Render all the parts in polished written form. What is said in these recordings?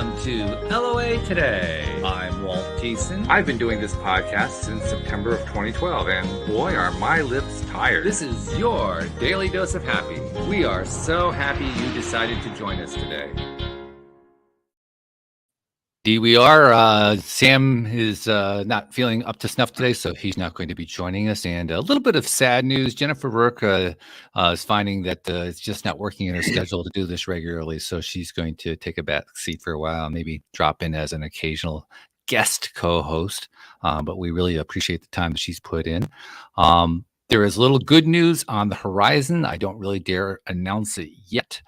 Welcome to LOA Today. I'm Walt Thiessen. I've been doing this podcast since September of 2012, and boy, are my lips tired. This is your daily dose of happy. We are so happy you decided to join us today. Indeed, we are. Sam is not feeling up to snuff today, so he's not going to be joining us. And a little bit of sad news. Jennifer Burke is finding that it's just not working in her schedule to do this regularly, so she's going to take a back seat for a while, maybe drop in as an occasional guest co-host. But we really appreciate the time that she's put in. There is a little good news on the horizon. I don't really dare announce it yet.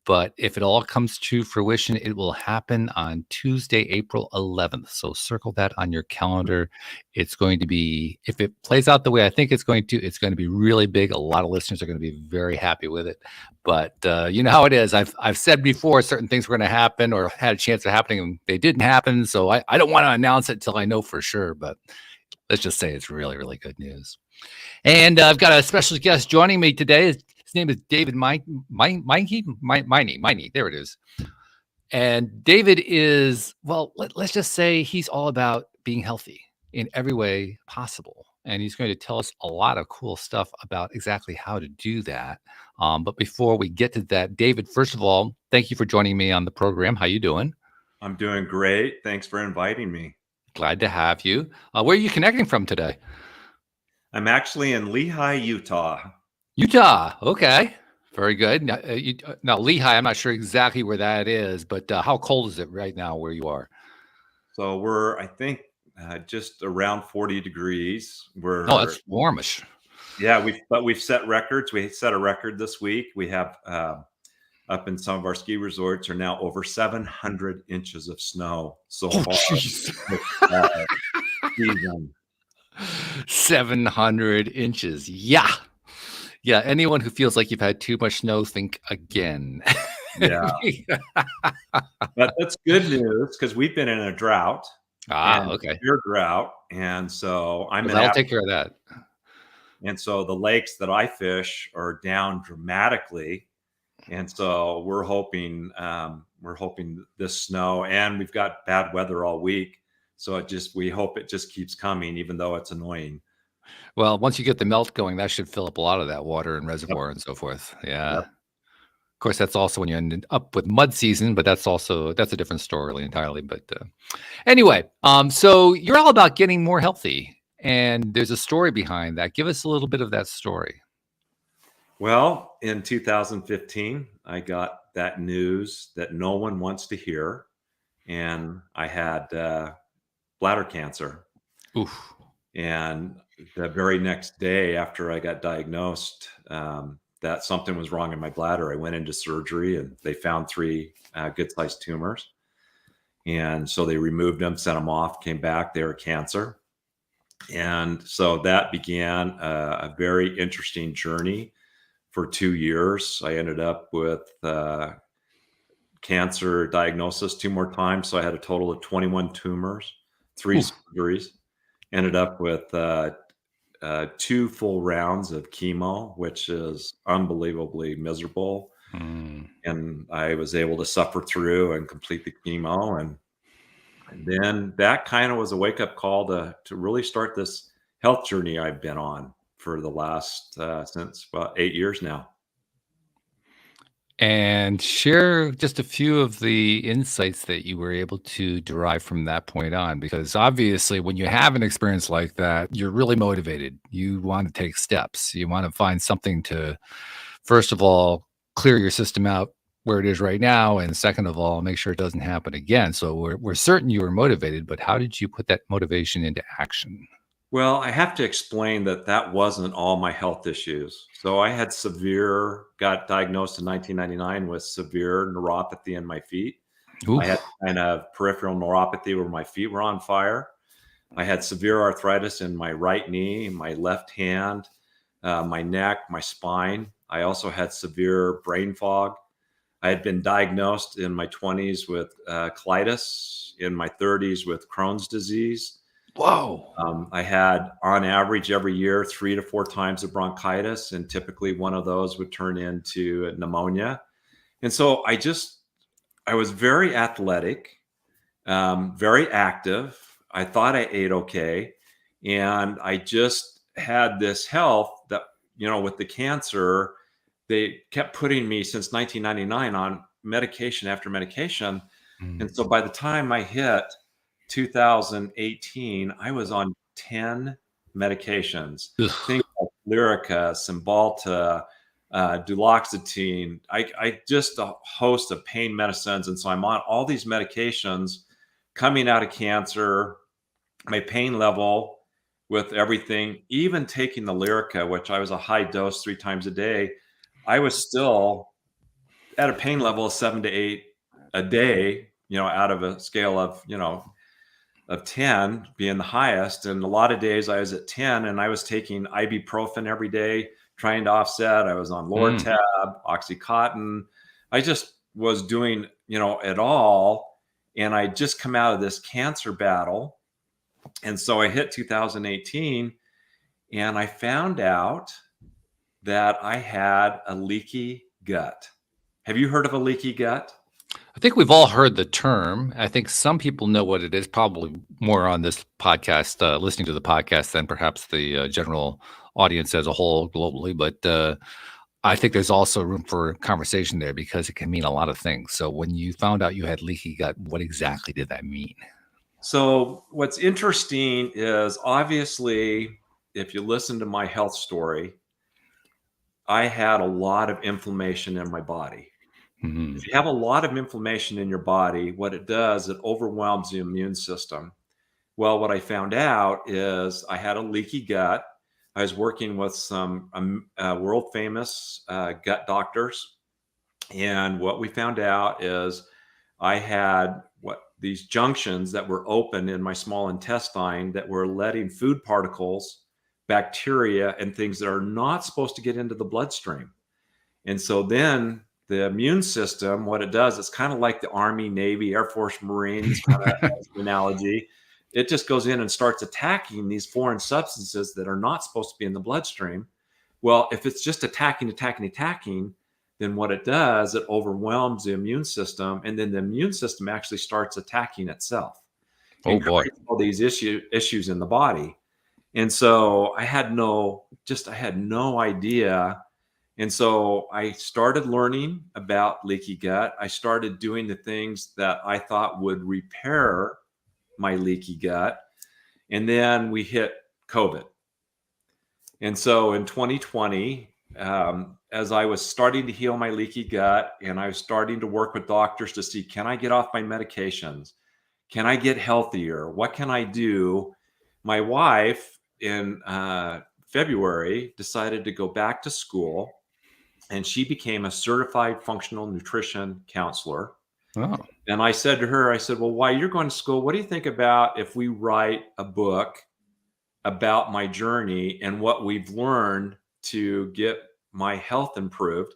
But if it all comes to fruition, it will happen on Tuesday, April 11th. So circle that on your calendar. It's going to be, if it plays out the way I think it's going to be really big. A lot of listeners are going to be very happy with it. But you know how it is. I've said before certain things were going to happen or had a chance of happening, and they didn't happen. So I don't want to announce it until I know for sure. But let's just say it's really, really good news. And I've got a special guest joining me today. His name is David Meine. There it is. And David is, well, let's just say he's all about being healthy in every way possible. And he's going to tell us a lot of cool stuff about exactly how to do that. But before we get to that, David, first of all, thank you for joining me on the program. How you doing? I'm doing great. Thanks for inviting me. Glad to have you. Where are you connecting from today? I'm actually in Lehi, Utah. Utah. Okay. Very good. Now, Lehi, I'm not sure exactly where that is, but how cold is it right now where you are? So we're, I think, just around 40 degrees. Oh, that's warmish. Yeah, we've set records. We set a record this week. We have up in some of our ski resorts are now over 700 inches of snow so far. Season. 700 inches. Yeah. Yeah. Anyone who feels like you've had too much snow, think again. Yeah. But that's good news because we've been in a drought. Okay. Severe drought. And so I'll take care of that. And so the lakes that I fish are down dramatically. And so we're hoping this snow, and we've got bad weather all week. So we hope it just keeps coming, even though it's annoying. Well, once you get the melt going, that should fill up a lot of that water and reservoir and so forth. Yeah. Yep. Of course, that's also when you end up with mud season, but that's a different story entirely. But anyway, so you're all about getting more healthy, and there's a story behind that. Give us a little bit of that story. Well, in 2015, I got that news that no one wants to hear, and I had bladder cancer. Oof. And the very next day after I got diagnosed, that something was wrong in my bladder, I went into surgery and they found 3 good-sized tumors. And so they removed them, sent them off, came back, they were cancer. And so that began a very interesting journey for 2 years. I ended up with cancer diagnosis 2 more times. So I had a total of 21 tumors, 3 surgeries, ended up with 2 full rounds of chemo, which is unbelievably miserable. And I was able to suffer through and complete the chemo. And then that kind of was a wake-up call to really start this health journey I've been on for the last since about 8 years now. And share just a few of the insights that you were able to derive from that point on, because obviously when you have an experience like that, you're really motivated. You want to take steps. You want to find something to, first of all, clear your system out where it is right now, and second of all, make sure it doesn't happen again. So we're certain you were motivated, but how did you put that motivation into action? Well, I have to explain that wasn't all my health issues. So I had got diagnosed in 1999 with severe neuropathy in my feet. Oof. I had kind of peripheral neuropathy where my feet were on fire. I had severe arthritis in my right knee, my left hand, my neck, my spine. I also had severe brain fog. I had been diagnosed in my 20s with colitis, in my 30s with Crohn's disease. Whoa. I had, on average, every year, 3 to 4 times of bronchitis, and typically one of those would turn into pneumonia. And so I just I was very athletic, very active. I thought I ate okay. And I just had this health that, with the cancer, they kept putting me since 1999 on medication after medication. Mm. And so by the time I hit 2018, I was on 10 medications, Ugh. things like Lyrica, Cymbalta, duloxetine. I just a host of pain medicines. And so I'm on all these medications coming out of cancer, my pain level with everything, even taking the Lyrica, which I was a high dose 3 times a day, I was still at a pain level of 7 to 8 a day, out of a scale of, of 10 being the highest. And a lot of days I was at 10 and I was taking ibuprofen every day, trying to offset. I was on Mm. Lortab, Oxycontin. I just was doing, it all. And I just come out of this cancer battle. And so I hit 2018 and I found out that I had a leaky gut. Have you heard of a leaky gut? I think we've all heard the term. I think some people know what it is, probably more on this podcast, listening to the podcast than perhaps the general audience as a whole globally. But I think there's also room for conversation there because it can mean a lot of things. So when you found out you had leaky gut, what exactly did that mean? So what's interesting is obviously, if you listen to my health story, I had a lot of inflammation in my body. Mhm. If you have a lot of inflammation in your body, what it does, it overwhelms the immune system. Well, what I found out is I had a leaky gut. I was working with some world famous gut doctors. And what we found out is I had these junctions that were open in my small intestine that were letting food particles, bacteria, and things that are not supposed to get into the bloodstream. And so then the immune system, what it does, it's kind of like the Army, Navy, Air Force, Marines kind of analogy. It just goes in and starts attacking these foreign substances that are not supposed to be in the bloodstream. Well, if it's just attacking, then what it does, it overwhelms the immune system, and then the immune system actually starts attacking itself Oh and boy. creates all these issues in the body. And so I had no idea. And so I started learning about leaky gut. I started doing the things that I thought would repair my leaky gut. And then we hit COVID. And so in 2020, as I was starting to heal my leaky gut and I was starting to work with doctors to see, can I get off my medications? Can I get healthier? What can I do? My wife in February decided to go back to school and she became a certified functional nutrition counselor. Oh. And I said to her, I said, well, while you're going to school, what do you think about if we write a book about my journey and what we've learned to get my health improved?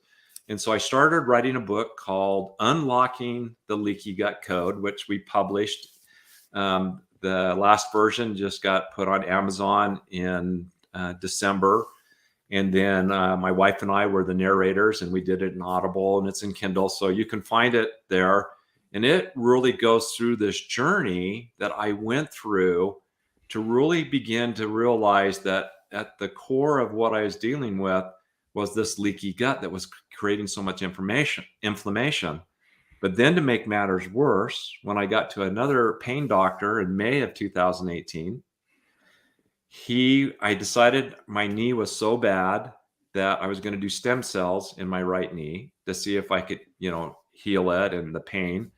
And so I started writing a book called Unlocking the Leaky Gut Code, which we published. The last version just got put on Amazon in December. And then my wife and I were the narrators, and we did it in Audible, and it's in Kindle. So you can find it there. And it really goes through this journey that I went through to really begin to realize that at the core of what I was dealing with was this leaky gut that was creating so much inflammation. But then to make matters worse, when I got to another pain doctor in May of 2018, I decided my knee was so bad that I was going to do stem cells in my right knee to see if I could, heal it and the pain.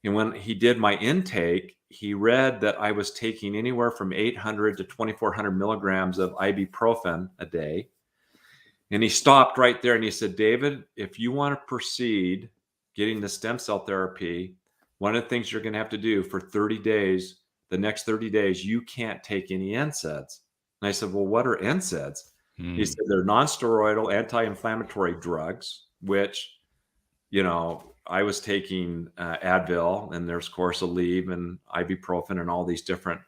And when he did my intake, he read that I was taking anywhere from 800 to 2,400 milligrams of ibuprofen a day. And he stopped right there and he said, David, if you want to proceed getting the stem cell therapy, one of the things you're going to have to do for 30 days, the next 30 days, you can't take any NSAIDs. And I said, well, what are NSAIDs? He said, they're non-steroidal anti-inflammatory drugs, which, I was taking Advil, and there's, of course, Aleve and ibuprofen and all these different.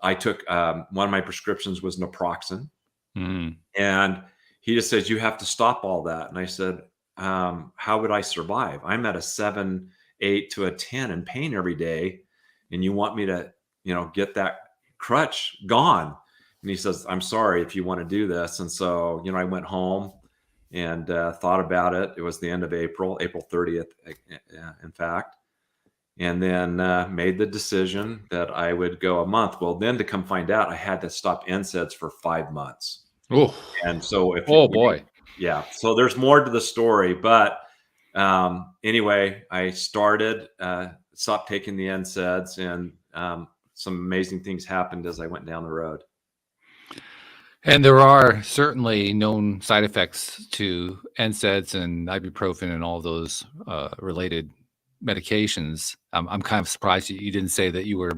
I took one of my prescriptions was naproxen. And he just says, you have to stop all that. And I said, how would I survive? I'm at a 7 8 to a 10 in pain every day, and you want me to, get that crutch gone. And he says, I'm sorry if you want to do this. And so, I went home and thought about it. It was the end of April 30th, in fact. And then made the decision that I would go a month. Well, then to come find out, I had to stop NSAIDs for 5 months. Oh, and so boy. Yeah. So there's more to the story, but anyway, I stopped taking the NSAIDs, and some amazing things happened as I went down the road. And there are certainly known side effects to NSAIDs and ibuprofen and all those related medications. I'm kind of surprised you didn't say that you were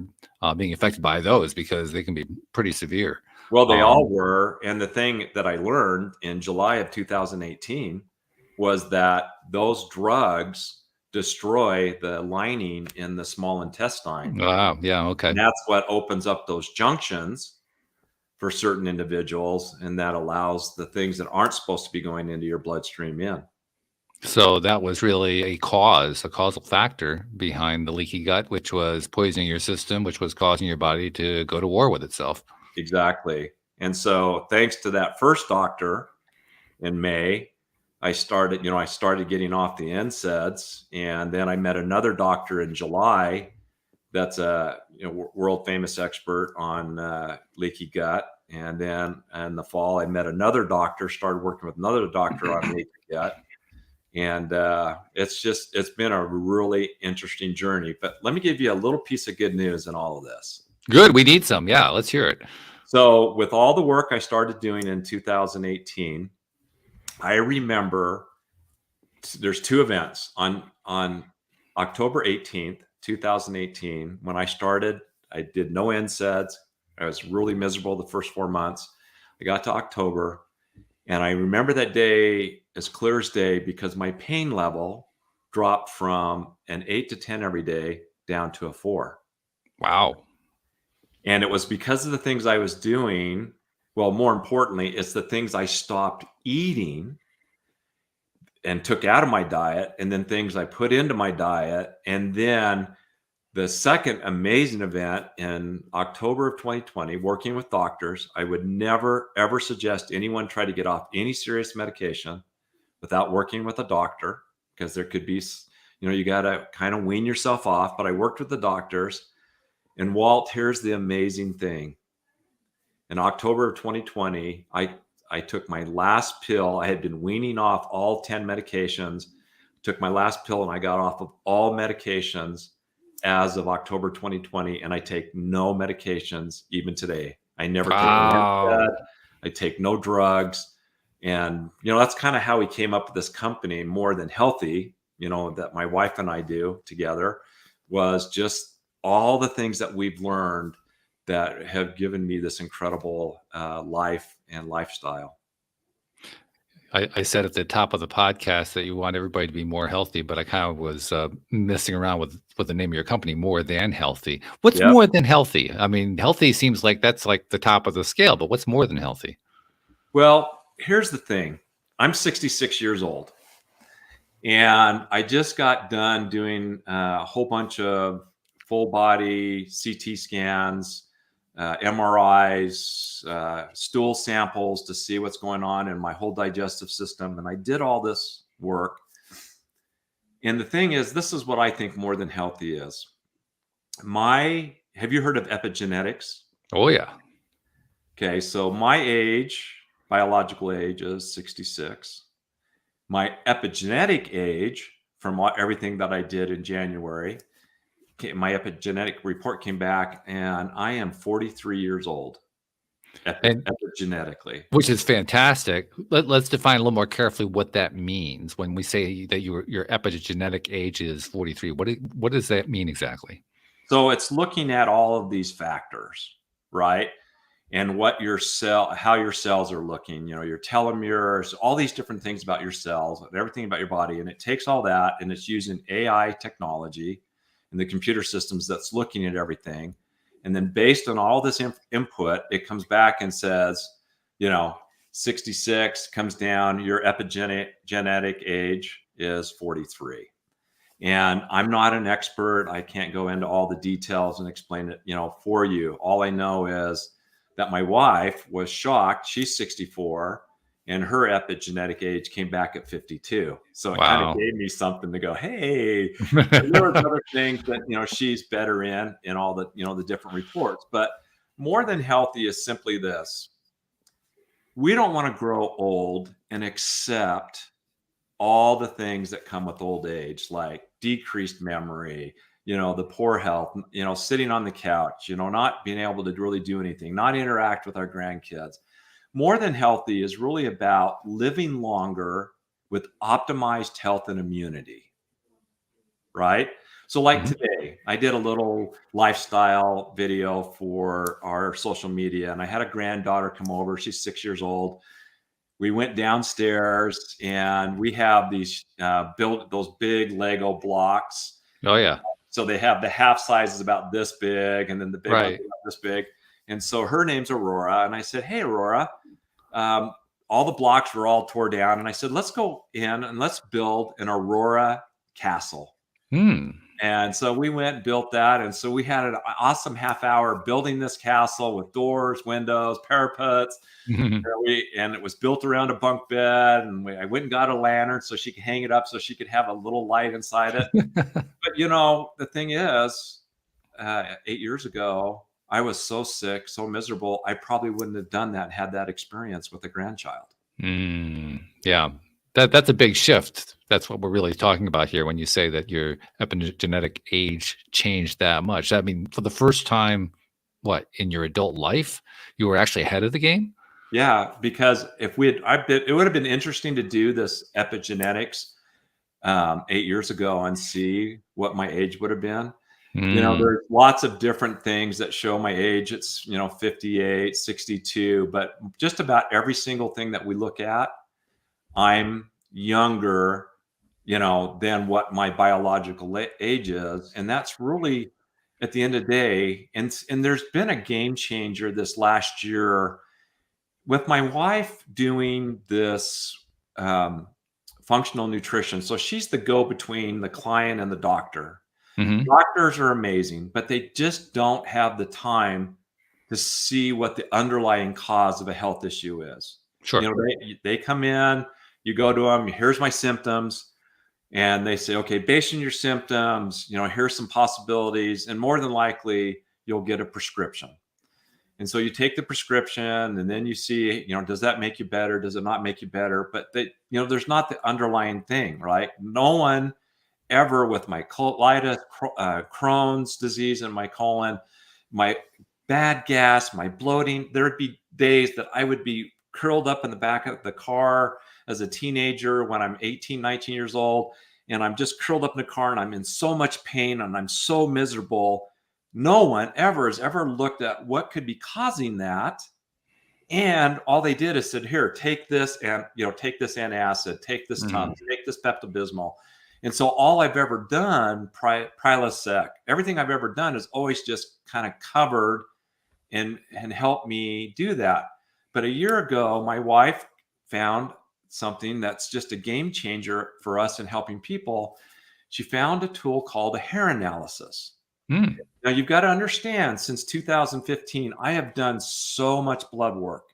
being affected by those, because they can be pretty severe. Well, they all were. And the thing that I learned in July of 2018 was that those drugs destroy the lining in the small intestine. Wow. Yeah. Okay. And that's what opens up those junctions for certain individuals, and that allows the things that aren't supposed to be going into your bloodstream in. So that was really a causal factor behind the leaky gut, which was poisoning your system, which was causing your body to go to war with itself. Exactly. And so thanks to that first doctor in May, I started getting off the NSAIDs, and then I met another doctor in July that's a world famous expert on leaky gut. And then in the fall, I met another doctor, started working with another doctor on leaky gut. And it's been a really interesting journey. But let me give you a little piece of good news in all of this. Good. We need some. Yeah, let's hear it. So with all the work I started doing in 2018, I remember there's two events on October 18th, 2018, when I started. I did no NSAIDs. I was really miserable the first 4 months. I got to October, and I remember that day as clear as day, because my pain level dropped from an 8 to 10 every day down to a 4. Wow. And it was because of the things I was doing. Well, more importantly, it's the things I stopped eating and took out of my diet, and then things I put into my diet. And then the second amazing event in October of 2020, working with doctors, I would never, ever suggest anyone try to get off any serious medication without working with a doctor, because there could be, you got to kind of wean yourself off. But I worked with the doctors. And Walt, here's the amazing thing. In October of 2020, I took my last pill. I had been weaning off all 10 medications, took my last pill, and I got off of all medications as of October 2020. And I take no medications even today. I never take NSAID. I take no drugs. And, that's kind of how we came up with this company, More Than Healthy, that my wife and I do together, was just all the things that we've learned that have given me this incredible life and lifestyle. I said at the top of the podcast that you want everybody to be more healthy, but I kind of was messing around with the name of your company, More Than Healthy. What's more than healthy? I mean, healthy seems like that's like the top of the scale, but what's more than healthy? Well, here's the thing. I'm 66 years old, and I just got done doing a whole bunch of full body CT scans, MRIs, stool samples to see what's going on in my whole digestive system. And I did all this work. And the thing is, this is what I think More Than Healthy is. Have you heard of epigenetics? Oh, yeah. Okay. So my age, biological age, is 66. My epigenetic age, from everything that I did in January, my epigenetic report came back, and I am 43 years old epigenetically. Which is fantastic. Let's define a little more carefully what that means when we say that your epigenetic age is 43. What does that mean exactly? So it's looking at all of these factors, right? And how your cells are looking, your telomeres, all these different things about your cells, everything about your body. And it takes all that, and it's using AI technology and the computer systems that's looking at everything. And then based on all this input, it comes back and says, 66 comes down, your epigenetic age is 43. And I'm not an expert. I can't go into all the details and explain it, for you. All I know is that my wife was shocked. She's 64 and her epigenetic age came back at 52. So it kind of Wow. gave me something to go, hey, and there was other things that, she's better in all the, the different reports. But more than healthy is simply this. We don't want to grow old and accept all the things that come with old age, like decreased memory, the poor health, sitting on the couch, not being able to really do anything, not interact with our grandkids. More than healthy is really about living longer with optimized health and immunity, right? So like today, I did a little lifestyle video for our social media, and I had a granddaughter come over. She's 6 years old. We went downstairs and we have these built those big Lego blocks. Oh yeah. So they have the half size is about this big, and then the big one's Right. about this big. And so her name's Aurora, and I said, "Hey, Aurora." All the blocks were all tore down, and I said, "Let's go in and let's build an Aurora castle." And so we went and built that. And so we had an awesome half hour building this castle with doors, windows, parapets. And it was built around a bunk bed. And I went and got a lantern so she could hang it up so she could have a little light inside it. But, the thing is, 8 years ago, I was so sick, so miserable. I probably wouldn't have done that, had that experience with a grandchild. Yeah. That's a big shift. That's what we're really talking about here when you say that your epigenetic age changed that much. I mean, for the first time, in your adult life, you were actually ahead of the game? Yeah, because if it would have been interesting to do this epigenetics 8 years ago and see what my age would have been. There's lots of different things that show my age. It's, 58, 62, but just about every single thing that we look at, I'm younger, than what my biological age is. And that's really at the end of the day. And there's been a game changer this last year with my wife doing this functional nutrition. So she's the go-between the client and the doctor. Doctors are amazing, but they just don't have the time to see what the underlying cause of a health issue is. Sure. They come in, you go to them, here's my symptoms, and they say, okay, based on your symptoms, here's some possibilities, and more than likely you'll get a prescription. And so you take the prescription, and then you see, does that make you better? Does it not make you better? But there's not the underlying thing, right? No one ever with my colitis, Crohn's disease in my colon, my bad gas, my bloating, there would be days that I would be curled up in the back of the car as a teenager when I'm 18, 19 years old, and I'm just curled up in the car and I'm in so much pain and I'm so miserable. No one ever has ever looked at what could be causing that. And all they did is said, here, take this and, take this antacid, take this Tums, take this Pepto-Bismol. And so all I've ever done, Prilosec, everything I've ever done is always just kind of covered and helped me do that. But a year ago, my wife found something that's just a game changer for us in helping people. She found a tool called a hair analysis. Now, you've got to understand, since 2015, I have done so much blood work.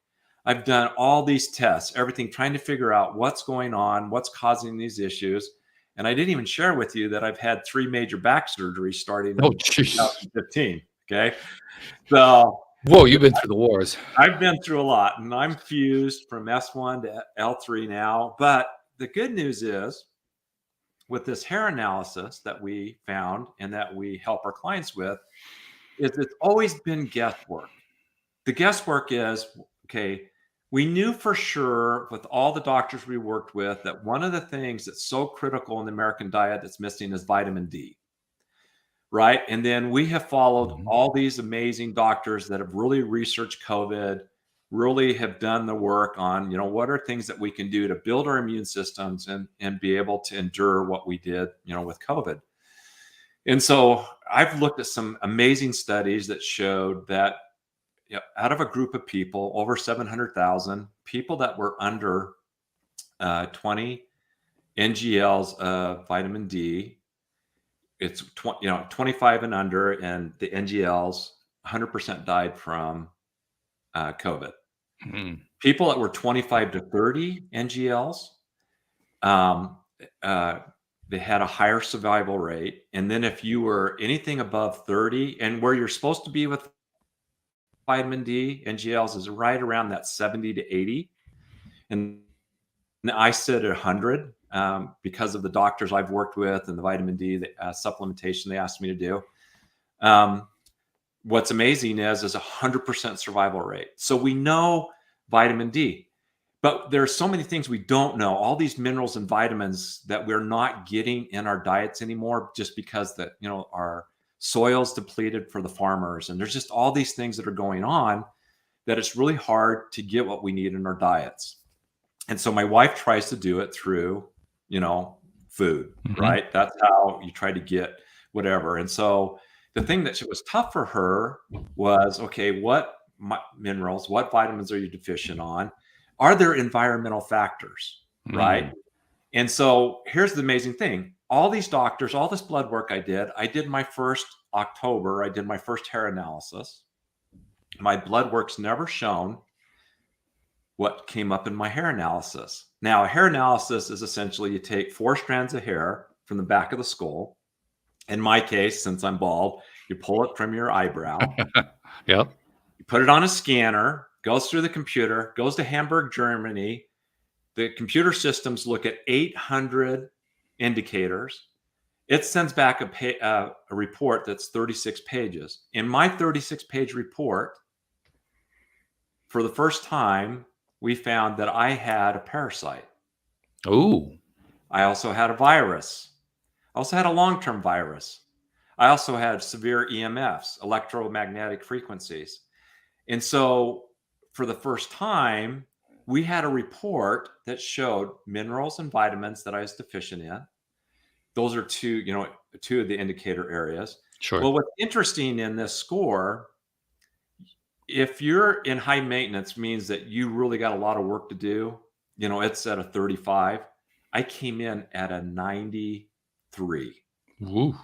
I've done all these tests, everything, trying to figure out what's going on, what's causing these issues. And I didn't even share with you that I've had 3 major back surgeries starting in 2015. Okay. So, whoa, you've been through the wars. I've been through a lot, and I'm fused from S1 to L3 now. But the good news is, with this hair analysis that we found and that we help our clients with, is it's always been guesswork. The guesswork is, okay, we knew for sure with all the doctors we worked with that one of the things that's so critical in the American diet that's missing is vitamin D, right? And then we have followed all these amazing doctors that have really researched COVID, really have done the work on, what are things that we can do to build our immune systems and be able to endure what we did, with COVID. And so I've looked at some amazing studies that showed that out of a group of people, over 700,000 people that were under 20 NGLs of vitamin D, it's 25 and under, and the NGLs 100% died from COVID. Mhm. People that were 25 to 30 NGLs, they had a higher survival rate. And then if you were anything above 30, and where you're supposed to be with vitamin D, NGLs is right around that 70 to 80. And I sit at 100 because of the doctors I've worked with and the vitamin D supplementation they asked me to do. What's amazing is 100% survival rate. So we know vitamin D, but there's so many things we don't know. All these minerals and vitamins that we're not getting in our diets anymore, just because our soil's depleted for the farmers, and there's just all these things that are going on that it's really hard to get what we need in our diets. And so my wife tries to do it through, food, right? That's how you try to get whatever. And so the thing that was tough for her was, okay, what minerals, what vitamins are you deficient on? Are there environmental factors, right? And so here's the amazing thing. All these doctors, all this blood work I did my first October, I did my first hair analysis. My blood work's never shown what came up in my hair analysis. Now, a hair analysis is essentially you take 4 strands of hair from the back of the skull. In my case, since I'm bald, you pull it from your eyebrow. Yep. You put it on a scanner, goes through the computer, goes to Hamburg, Germany. The computer systems look at 800 indicators. It sends back a report that's 36 pages. In my 36-page report, for the first time, we found that I had a parasite. Oh. I also had a virus. I also had a long-term virus. I also had severe EMFs, electromagnetic frequencies. And so for the first time, we had a report that showed minerals and vitamins that I was deficient in. Those are two of the indicator areas. Sure. Well, what's interesting in this score, if you're in high maintenance, means that you really got a lot of work to do. It's at a 35. I came in at a 93. Woo.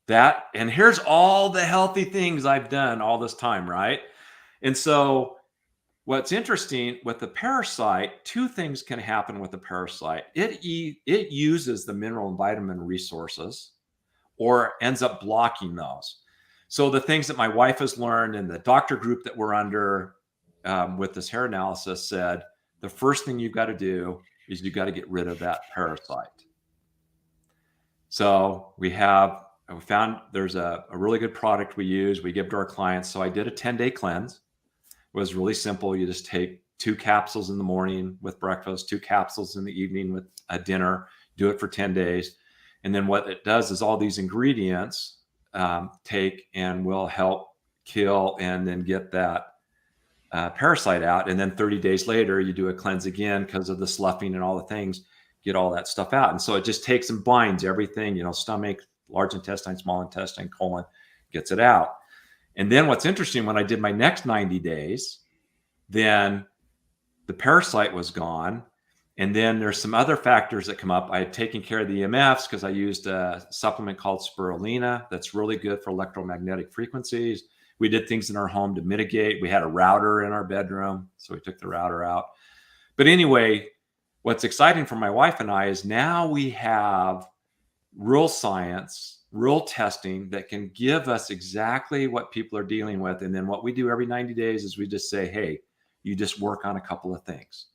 And here's all the healthy things I've done all this time, right? And so what's interesting with the parasite, 2 things can happen with the parasite. It uses the mineral and vitamin resources or ends up blocking those. So the things that my wife has learned and the doctor group that we're under with this hair analysis said, the first thing you've got to do is you've got to get rid of that parasite. So we found there's a really good product we use. We give to our clients. So I did a 10-day cleanse. It was really simple. You just take 2 capsules in the morning with breakfast, 2 capsules in the evening with a dinner, do it for 10 days. And then what it does is all these ingredients take and will help kill and then get that parasite out. And then 30 days later, you do a cleanse again because of the sloughing and all the things, get all that stuff out. And so it just takes and binds everything, stomach, large intestine, small intestine, colon, gets it out. And then what's interesting, when I did my next 90 days, then the parasite was gone. And then there's some other factors that come up. I had taken care of the EMFs because I used a supplement called spirulina that's really good for electromagnetic frequencies. We did things in our home to mitigate. We had a router in our bedroom, so we took the router out. But anyway, what's exciting for my wife and I is now we have real science, real testing that can give us exactly what people are dealing with. And then what we do every 90 days is we just say, hey, you just work on a couple of things.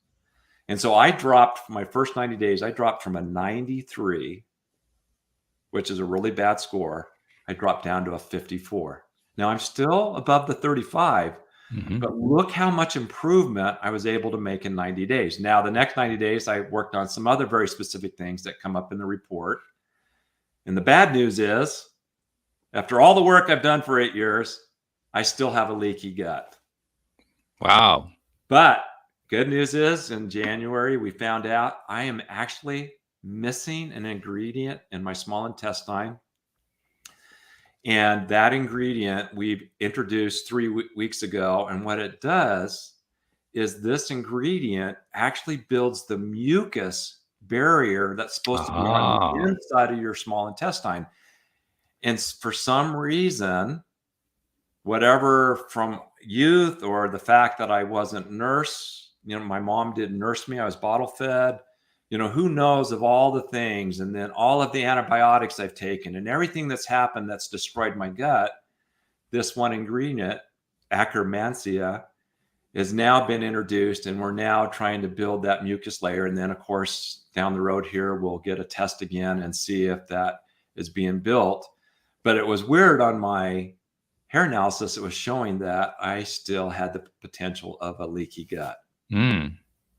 And so I dropped my first 90 days, I dropped from a 93, which is a really bad score. I dropped down to a 54. Now I'm still above the 35, but look how much improvement I was able to make in 90 days. Now, the next 90 days, I worked on some other very specific things that come up in the report. And the bad news is, after all the work I've done for 8 years, I still have a leaky gut. Wow. But good news is, in January, we found out I am actually missing an ingredient in my small intestine. And that ingredient we introduced 3 weeks ago. And what it does is this ingredient actually builds the mucus barrier that's supposed to be on the inside of your small intestine. And for some reason, whatever from youth or the fact that I wasn't nursed, my mom didn't nurse me. I was bottle fed, who knows of all the things. And then all of the antibiotics I've taken and everything that's happened that's destroyed my gut. This one ingredient, Akkermansia, has now been introduced, and we're now trying to build that mucus layer. And then, of course, down the road here, we'll get a test again and see if that is being built. But it was weird on my hair analysis. It was showing that I still had the potential of a leaky gut.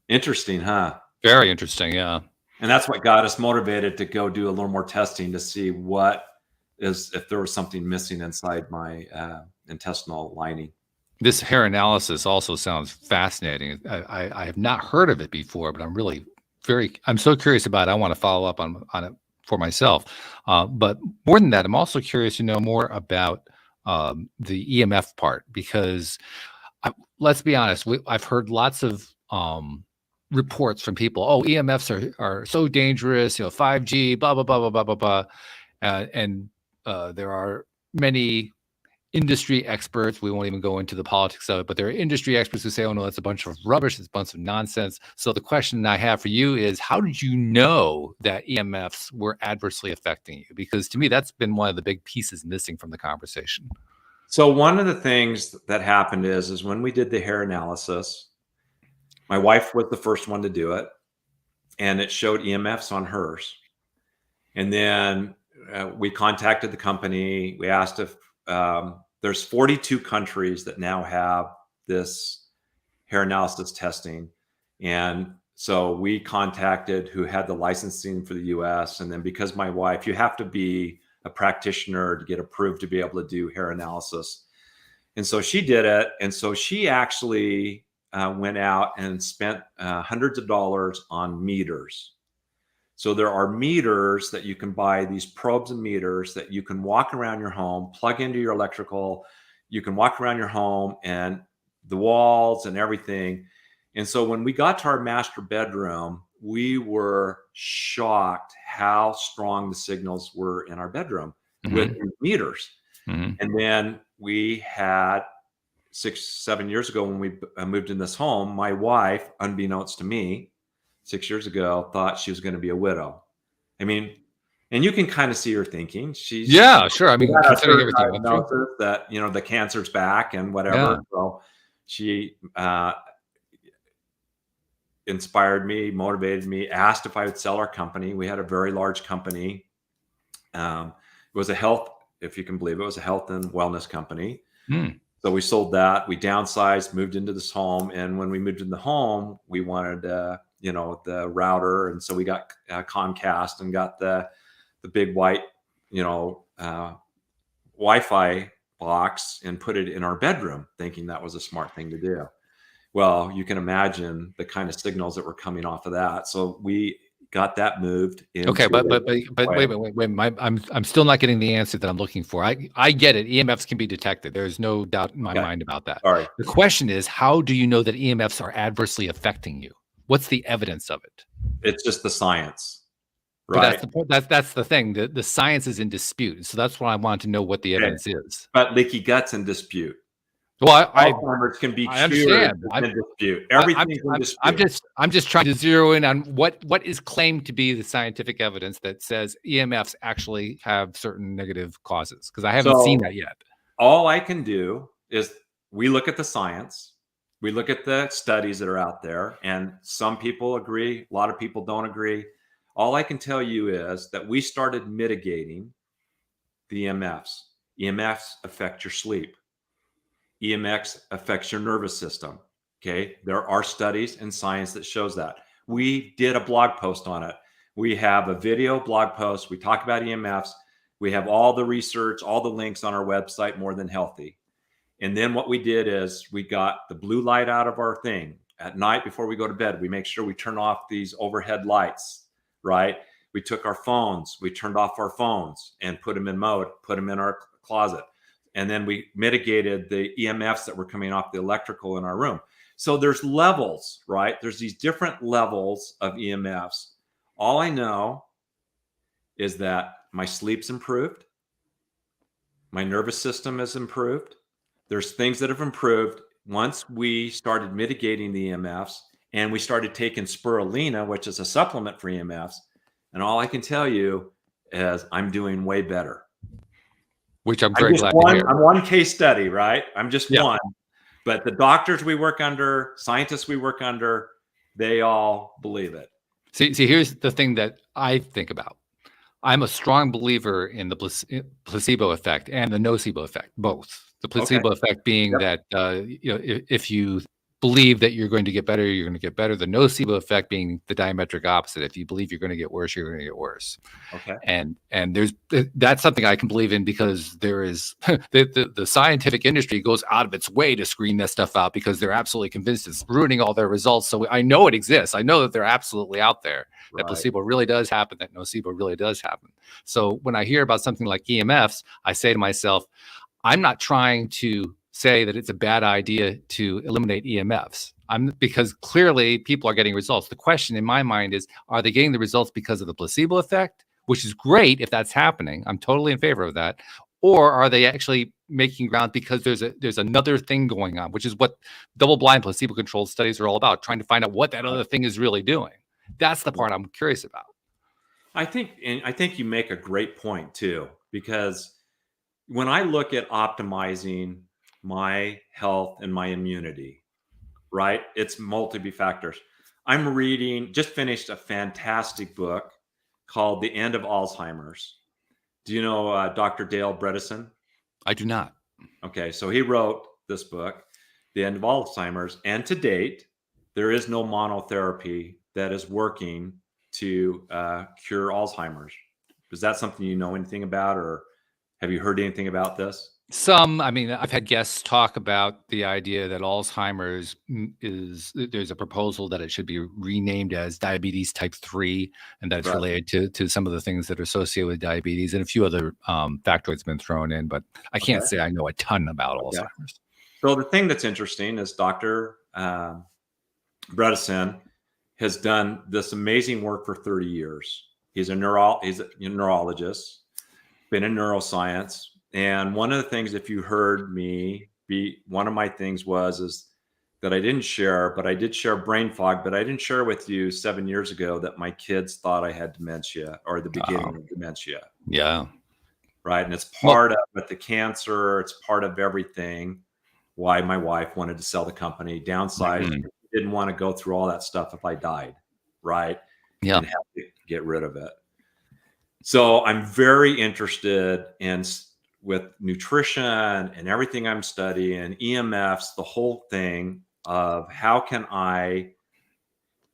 Interesting, huh? Very interesting, yeah. And that's what got us motivated to go do a little more testing to see if there was something missing inside my intestinal lining. This hair analysis also sounds fascinating. I have not heard of it before, but I'm so curious about it. I want to follow up on it for myself. But more than that, I'm also curious to know more about the EMF part, because let's be honest, I've heard lots of reports from people. Oh, EMFs are so dangerous, 5G, blah, blah, blah, blah, blah, blah, blah. And there are many industry experts. We won't even go into the politics of it, but there are industry experts who say, oh no, that's a bunch of rubbish. It's a bunch of nonsense. So the question I have for you is, how did you know that EMFs were adversely affecting you? Because to me, that's been one of the big pieces missing from the conversation. So one of the things that happened is when we did the hair analysis, my wife was the first one to do it, and it showed EMFs on hers. And then we contacted the company. We asked if there's 42 countries that now have this hair analysis testing. And so we contacted who had the licensing for the US. And then because my wife, you have to be a practitioner to get approved to be able to do hair analysis. And so she did it. And so she actually went out and spent hundreds of dollars on meters. So there are meters that you can buy, these probes and meters that you can walk around your home, plug into your electrical. You can walk around your home and the walls and everything. And so when we got to our master bedroom, we were shocked how strong the signals were in our bedroom with meters. And then we had 6-7 years ago when we moved in this home, my wife, unbeknownst to me, 6 years ago, thought she was going to be a widow. I mean, and you can kind of see her thinking. She's sure. I mean, considering everything that the cancer's back and whatever. Yeah. So she inspired me, motivated me, asked if I would sell our company. We had a very large company. It was a health, if you can believe it, was a health and wellness company. So we sold that. We downsized, moved into this home, and when we moved in the home, we wanted the router, and so we got Comcast and got the big white Wi-Fi box and put it in our bedroom, thinking that was a smart thing to do. Well, you can imagine the kind of signals that were coming off of that. So we got that moved. Okay, but wait. I'm still not getting the answer that I'm looking for. I get it. EMFs can be detected. There's no doubt in my mind about that. All right. The question is, how do you know that EMFs are adversely affecting you? What's the evidence of it? It's just the science, right? But that's the thing. The science is in dispute. So that's why I want to know what the evidence is. But leaky gut's in dispute. Well, Alzheimer's can be cured. Understand. In dispute. Everything's in dispute. I'm just trying to zero in on what is claimed to be the scientific evidence that says EMFs actually have certain negative causes, because I haven't seen that yet. All I can do is we look at the science, we look at the studies that are out there, and some people agree, a lot of people don't agree. All I can tell you is that we started mitigating the EMFs. EMFs affect your sleep. EMFs affects your nervous system. Okay. There are studies and science that shows that. We did a blog post on it. We have a video blog post. We talk about EMFs. We have all the research, all the links on our website, More Than Healthy. And then what we did is we got the blue light out of our thing at night before we go to bed. We make sure we turn off these overhead lights, right? We took our phones, we turned off our phones and put them in mode, put them in our closet. And then we mitigated the EMFs that were coming off the electrical in our room. So there's levels, right? There's these different levels of EMFs. All I know is that my sleep's improved. My nervous system has improved. There's things that have improved once we started mitigating the EMFs and we started taking spirulina, which is a supplement for EMFs. And all I can tell you is I'm doing way better. Which I'm very glad to hear. I'm one case study, right? I'm just Yeah. one. But the doctors we work under, scientists we work under, they all believe it. See, here's the thing that I think about. I'm a strong believer in the placebo effect and the nocebo effect, both. The placebo effect being that if you believe that you're going to get better, you're going to get better. The nocebo effect being the diametric opposite. If you believe you're going to get worse, you're going to get worse. Okay. And that's something I can believe in because there is the scientific industry goes out of its way to screen this stuff out because they're absolutely convinced it's ruining all their results. So I know it exists. I know that they're absolutely out there. That placebo really does happen, that nocebo really does happen. So when I hear about something like EMFs, I say to myself, I'm not trying to say that it's a bad idea to eliminate EMFs. Because clearly people are getting results. The question in my mind is, are they getting the results because of the placebo effect, which is great if that's happening. I'm totally in favor of that. Or are they actually making ground because there's another thing going on, which is what double-blind placebo-controlled studies are all about, trying to find out what that other thing is really doing. That's the part I'm curious about. I think you make a great point too, because when I look at optimizing my health and my immunity, right, it's multiple factors. I'm just finished a fantastic book called The End of Alzheimer's. Do you know Dr. Dale Bredesen? I do not. Okay, so he wrote this book, The End of Alzheimer's, and to date, there is no monotherapy that is working to cure Alzheimer's. Is that something you know anything about, or have you heard anything about this? I mean, I've had guests talk about the idea that Alzheimer's there's a proposal that it should be renamed as diabetes type 3, and that's related to some of the things that are associated with diabetes, and a few other factoids have been thrown in, but I can't say I know a ton about Alzheimer's. So the thing that's interesting is Dr. Bredesen has done this amazing work for 30 years. He's a neurologist, been in neuroscience. And one of the things, if you heard me, one of my things is that I didn't share, but I did share brain fog, but I didn't share with you 7 years ago that my kids thought I had dementia, or the beginning of dementia. Yeah. Right. And it's part of the cancer. It's part of everything. Why my wife wanted to sell the company, downsized, didn't want to go through all that stuff if I died. Right. Yeah. And have to get rid of it. So I'm very interested with nutrition and everything I'm studying, EMFs, the whole thing of how can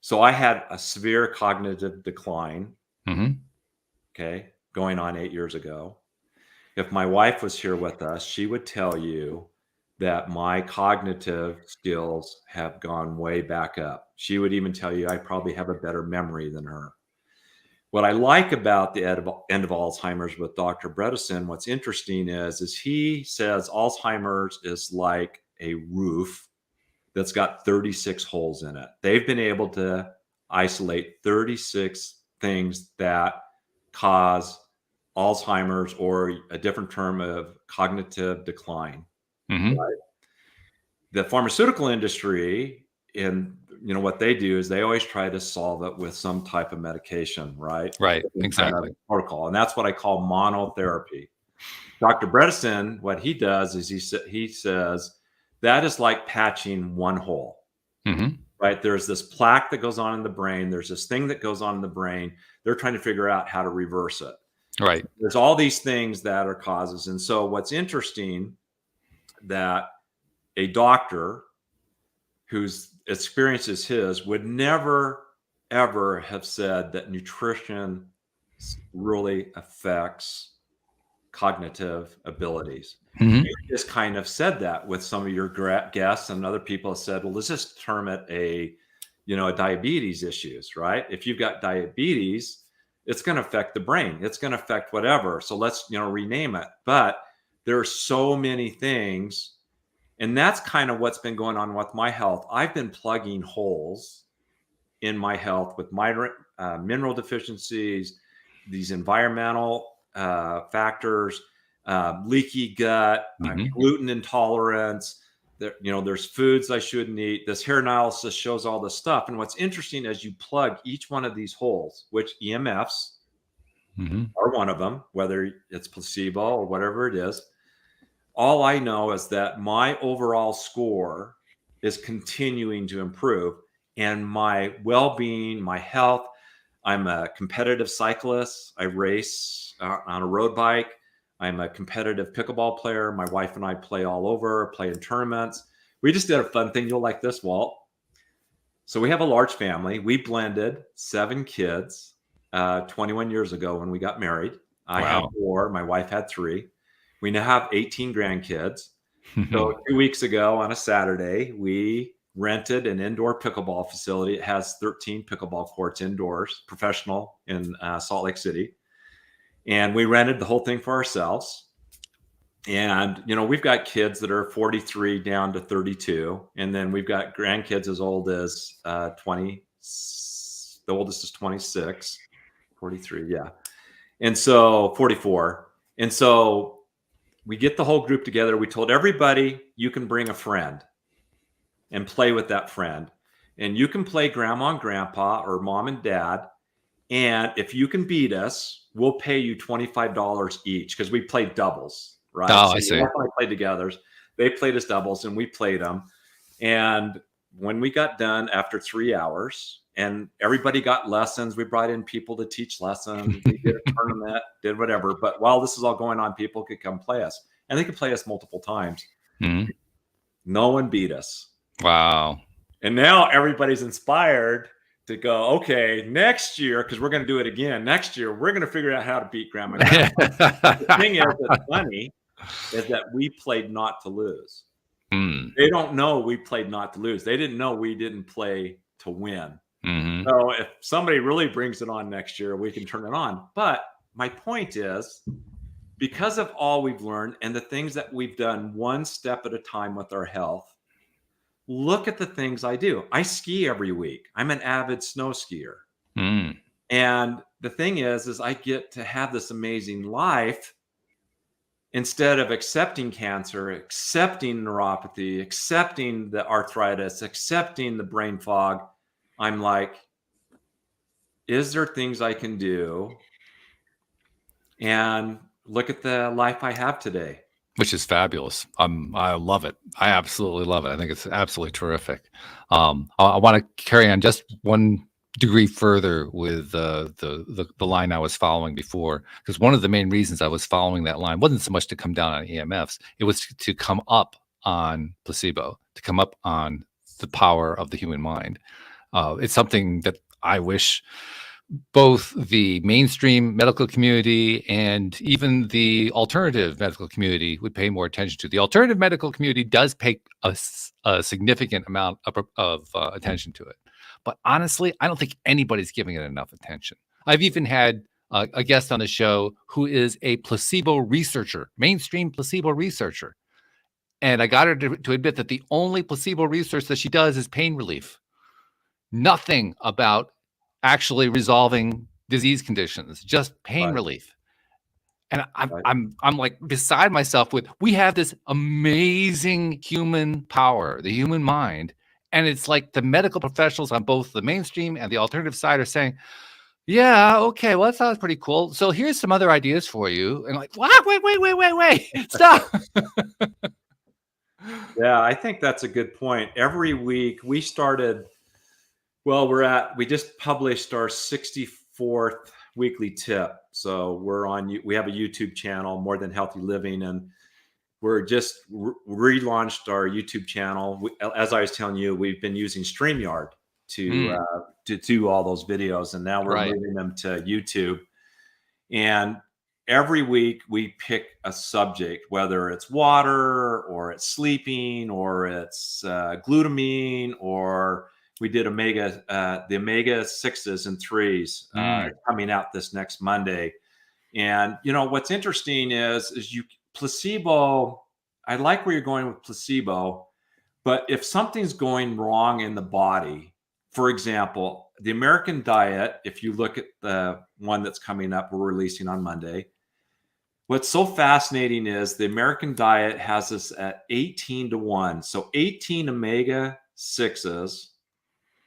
so I had a severe cognitive decline, okay, going on 8 years ago. If my wife was here with us, she would tell you that my cognitive skills have gone way back up. She would even tell you I probably have a better memory than her. What I like about the end of Alzheimer's with Dr. Bredesen, what's interesting is he says Alzheimer's is like a roof that's got 36 holes in it. They've been able to isolate 36 things that cause Alzheimer's, or a different term of cognitive decline. Right? The pharmaceutical industry, what they do is they always try to solve it with some type of medication, right? Right, exactly. Protocol, and that's what I call monotherapy. Dr. Bredesen, what he does is he says that is like patching one hole. Right? There's this plaque that goes on in the brain. There's this thing that goes on in the brain. They're trying to figure out how to reverse it. Right. There's all these things that are causes, and so what's interesting that a doctor whose experience is his would never, ever have said that nutrition really affects cognitive abilities. You just kind of said that with some of your guests, and other people have said, well, let's just term it a diabetes issues, right? If you've got diabetes, it's going to affect the brain. It's going to affect whatever. So let's, rename it. But there are so many things. And that's kind of what's been going on with my health. I've been plugging holes in my health with my mineral deficiencies, these environmental factors, leaky gut, Mhm. gluten intolerance. There's foods I shouldn't eat. This hair analysis shows all this stuff. And what's interesting is you plug each one of these holes, which EMFs Mhm. are one of them, whether it's placebo or whatever it is. All I know is that my overall score is continuing to improve, and my well-being, my health. I'm a competitive cyclist. I race on a road bike. I'm a competitive pickleball player. My wife and I play all over, play in tournaments. We just did a fun thing. You'll like this, Walt. So we have a large family. We blended 7 kids 21 years ago when we got married. I had Wow. 4. My wife had 3. We now have 18 grandkids. So 2 weeks ago on a Saturday, we rented an indoor pickleball facility. It has 13 pickleball courts indoors, professional in Salt Lake City. And we rented the whole thing for ourselves. And, we've got kids that are 43 down to 32. And then we've got grandkids as old as 20. The oldest is 26, 43. Yeah. And so 44. And so we get the whole group together. We told everybody you can bring a friend and play with that friend. And you can play grandma and grandpa or mom and dad. And if you can beat us, we'll pay you $25 each because we played doubles, right? Oh, So I we see. definitely played together. They played as doubles and we played them. And when we got done after 3 hours and everybody got lessons, we brought in people to teach lessons. We did a tournament, did whatever. But while this is all going on, people could come play us and they could play us multiple times. Mhm. No one beat us. Wow. And now everybody's inspired to go, okay, next year, because we're going to do it again. Next year, we're going to figure out how to beat grandma and grandpa. The thing is that's funny is that we played not to lose. Mm. They don't know we played not to lose. They didn't know we didn't play to win. Mhm. So if somebody really brings it on next year, we can turn it on. But my point is, because of all we've learned and the things that we've done one step at a time with our health, look at the things I do. I ski every week. I'm an avid snow skier. Mm. And the thing is I get to have this amazing life instead of accepting cancer, accepting neuropathy, accepting the arthritis, accepting the brain fog. I'm like, is there things I can do? And look at the life I have today. Which is fabulous. I love it. I absolutely love it. I think it's absolutely terrific. I want to carry on just one degree further with the line I was following before, because one of the main reasons I was following that line wasn't so much to come down on EMFs; it was to come up on placebo, to come up on the power of the human mind. It's something that I wish both the mainstream medical community and even the alternative medical community would pay more attention to. The alternative medical community does pay a significant amount of attention to it. But honestly, I don't think anybody's giving it enough attention. I've even had a guest on the show who is a placebo researcher, mainstream placebo researcher. And I got her to admit that the only placebo research that she does is pain relief. Nothing about actually resolving disease conditions, just pain Right. relief. And Right. I'm like beside myself with, we have this amazing human power, the human mind. And it's like the medical professionals on both the mainstream and the alternative side are saying, yeah, okay, well, that sounds pretty cool. So here's some other ideas for you. And like, what? Wait, stop. Yeah, I think that's a good point. Every week we started, well, we just published our 64th weekly tip. So we have a YouTube channel, More Than Healthy Living, and we're just relaunched our YouTube channel. As I was telling you, we've been using StreamYard to do all those videos, and now we're Right. moving them to YouTube. And every week we pick a subject, whether it's water or it's sleeping or it's glutamine, or we did the omega 6s and 3s coming out this next Monday. And what's interesting is placebo. I like where you're going with placebo, but if something's going wrong in the body, for example, the American diet, if you look at the one that's coming up, we're releasing on Monday, What's so fascinating is the American diet has us at 18-1. So 18 omega-6s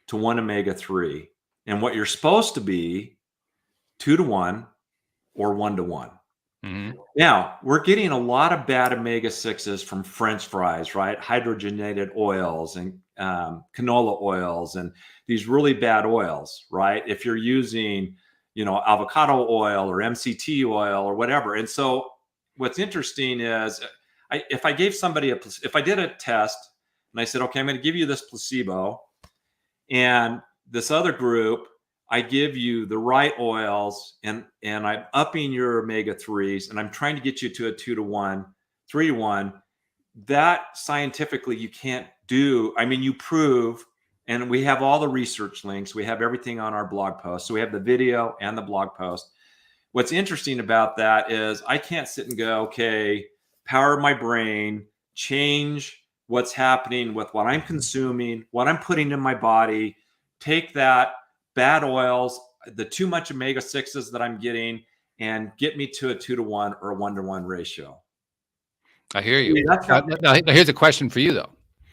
to 1 omega-3. And what you're supposed to be 2-1 or 1-1. Mm-hmm. Now, we're getting a lot of bad omega-6s from French fries, right? Hydrogenated oils and canola oils and these really bad oils, right? If you're using, avocado oil or MCT oil or whatever. And so what's interesting is if I gave somebody if I did a test and I said, okay, I'm going to give you this placebo and this other group, I give you the right oils and I'm upping your omega-3s and I'm trying to get you to a 2-1, 3-1. That scientifically you can't do. I mean, you prove, and we have all the research links. We have everything on our blog post. So we have the video and the blog post. What's interesting about that is I can't sit and go, okay, power my brain, change what's happening with what I'm consuming, what I'm putting in my body, take that bad oils, the too much omega-6s that I'm getting, and get me to a 2-1 or a 1-1 ratio. I hear you. That's not, Now, here's a question for you, though.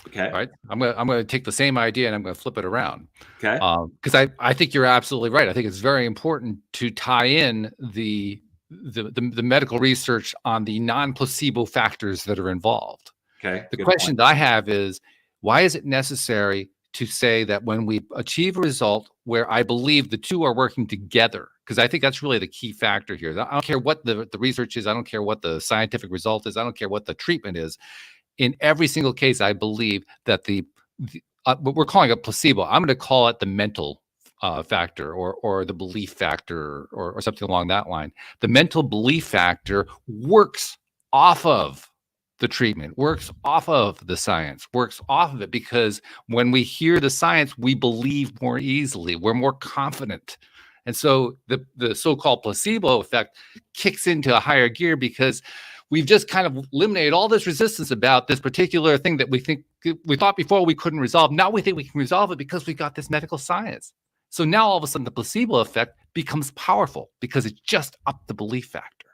okay. All right, I'm gonna take the same idea and I'm gonna flip it around. Okay. Because I think you're absolutely right. I think it's very important to tie in the medical research on the non-placebo factors that are involved. Okay. The Good question point. that I have is, why is it necessary to say that when we achieve a result where I believe the two are working together? Because I think that's really the key factor here. I don't care what the research is. I don't care what the scientific result is. I don't care what the treatment is. In every single case, I believe that what we're calling a placebo, I'm going to call it the mental factor or the belief factor or something along that line. The mental belief factor works off of the treatment, works off of the science, works off of it, because when we hear the science, we believe more easily. We're more confident. And so the so-called placebo effect kicks into a higher gear because we've just kind of eliminated all this resistance about this particular thing that we thought before we couldn't resolve. Now we think we can resolve it because we got this medical science. So now all of a sudden the placebo effect becomes powerful because it just upped the belief factor.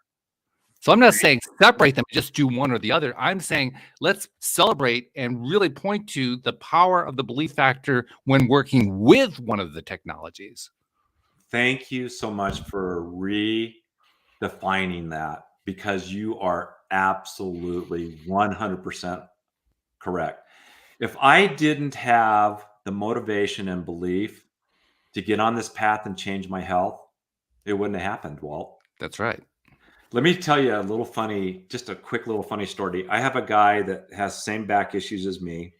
So I'm not saying separate them, just do one or the other. I'm saying let's celebrate and really point to the power of the belief factor when working with one of the technologies. Thank you so much for redefining that, because you are absolutely 100% correct. If I didn't have the motivation and belief to get on this path and change my health, it wouldn't have happened, Walt. That's right. Let me tell you just a quick little funny story. I have a guy that has the same back issues as me.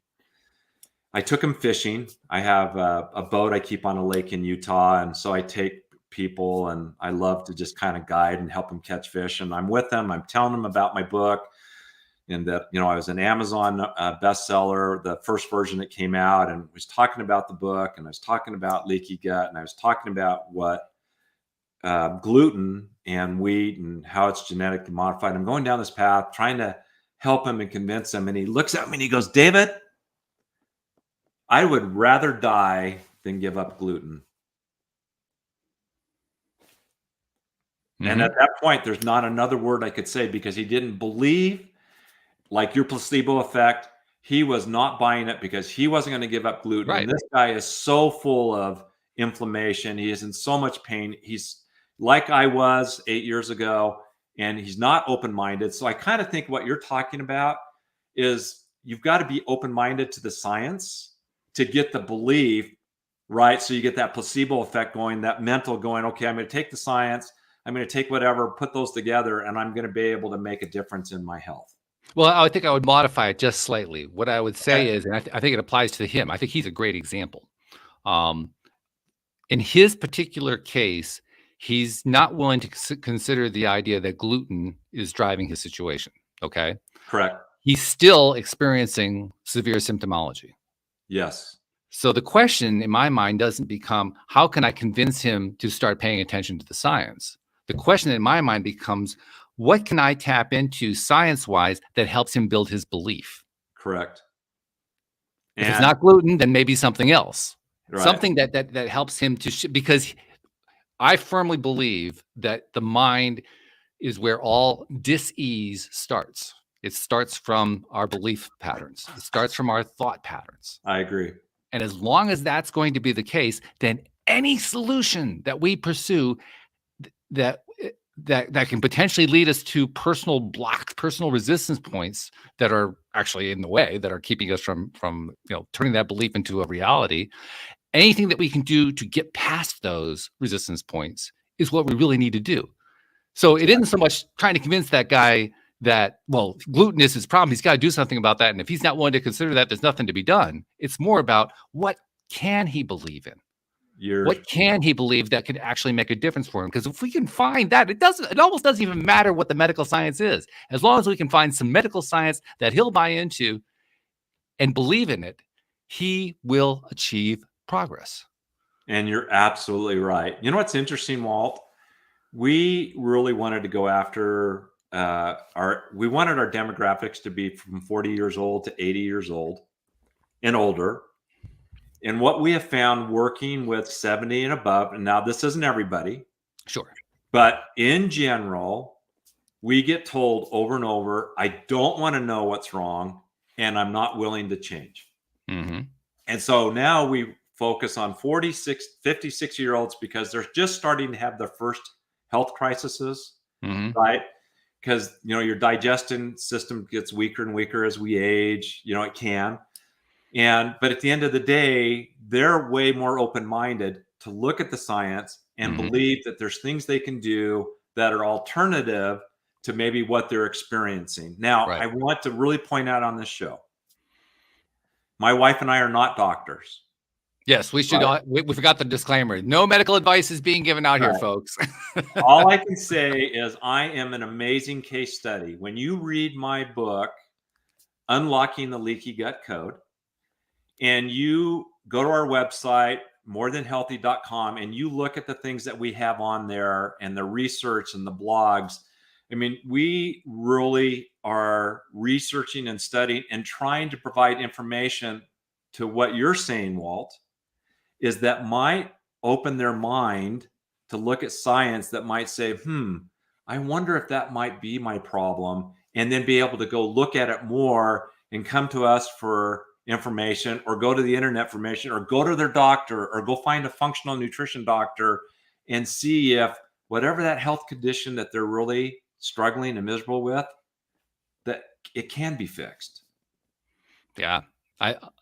I took him fishing. I have a boat I keep on a lake in Utah. And so I take people and I love to just kind of guide and help them catch fish. And I'm with them. I'm telling them about my book and that, I was an Amazon bestseller, the first version that came out, and was talking about the book, and I was talking about leaky gut, and I was talking about what gluten and wheat and how it's genetically modified. I'm going down this path trying to help him and convince him. And he looks at me and he goes, David, I would rather die than give up gluten. Mm-hmm. And at that point, there's not another word I could say, because he didn't believe, like your placebo effect. He was not buying it because he wasn't going to give up gluten. Right. And this guy is so full of inflammation. He is in so much pain. He's like I was 8 years ago, and he's not open-minded. So I kind of think what you're talking about is you've got to be open-minded to the science to get the belief, right? So you get that placebo effect going, that mental going, okay, I'm going to take the science, I'm going to take whatever, put those together, and I'm going to be able to make a difference in my health. Well, I think I would modify it just slightly. What I would say is, and I think it applies to him, I think he's a great example. In his particular case, he's not willing to consider the idea that gluten is driving his situation, okay? Correct. He's still experiencing severe symptomology. Yes. So the question in my mind doesn't become, how can I convince him to start paying attention to the science? The question in my mind becomes, what can I tap into science-wise that helps him build his belief? Correct. If it's not gluten, then maybe something else. Right. Something that helps him to, because I firmly believe that the mind is where all dis-ease starts. It starts from our belief patterns. It starts from our thought patterns. I agree. And as long as that's going to be the case, then any solution that we pursue that can potentially lead us to personal blocks, personal resistance points that are actually in the way, that are keeping us from turning that belief into a reality. Anything that we can do to get past those resistance points is what we really need to do. So it isn't so much trying to convince that guy that, well, gluten is his problem. He's got to do something about that. And if he's not willing to consider that, there's nothing to be done. It's more about what can he believe in? What can he believe that could actually make a difference for him? Because if we can find that, it almost doesn't even matter what the medical science is. As long as we can find some medical science that he'll buy into and believe in it, he will achieve progress. And you're absolutely right. You know what's interesting, Walt? We really wanted to go after we wanted our demographics to be from 40 years old to 80 years old and older. And what we have found working with 70 and above, and now this isn't everybody, sure, but in general, we get told over and over, I don't want to know what's wrong, and I'm not willing to change. Mm-hmm. And so now we focus on 56-year-olds because they're just starting to have their first health crises, right? Because, your digestion system gets weaker and weaker as we age, it can. But at the end of the day, they're way more open-minded to look at the science and believe that there's things they can do that are alternative to maybe what they're experiencing. Now, I want to really point out on this show, my wife and I are not doctors. Yes, we should. We forgot the disclaimer. No medical advice is being given out here, folks. All I can say is I am an amazing case study. When you read my book, Unlocking the Leaky Gut Code, and you go to our website, morethanhealthy.com, and you look at the things that we have on there and the research and the blogs. I mean, we really are researching and studying and trying to provide information to what you're saying, Walt, is that might open their mind to look at science that might say, I wonder if that might be my problem, and then be able to go look at it more and come to us for information, or go to the internet for information, or go to their doctor, or go find a functional nutrition doctor and see if whatever that health condition that they're really struggling and miserable with, that it can be fixed. Yeah.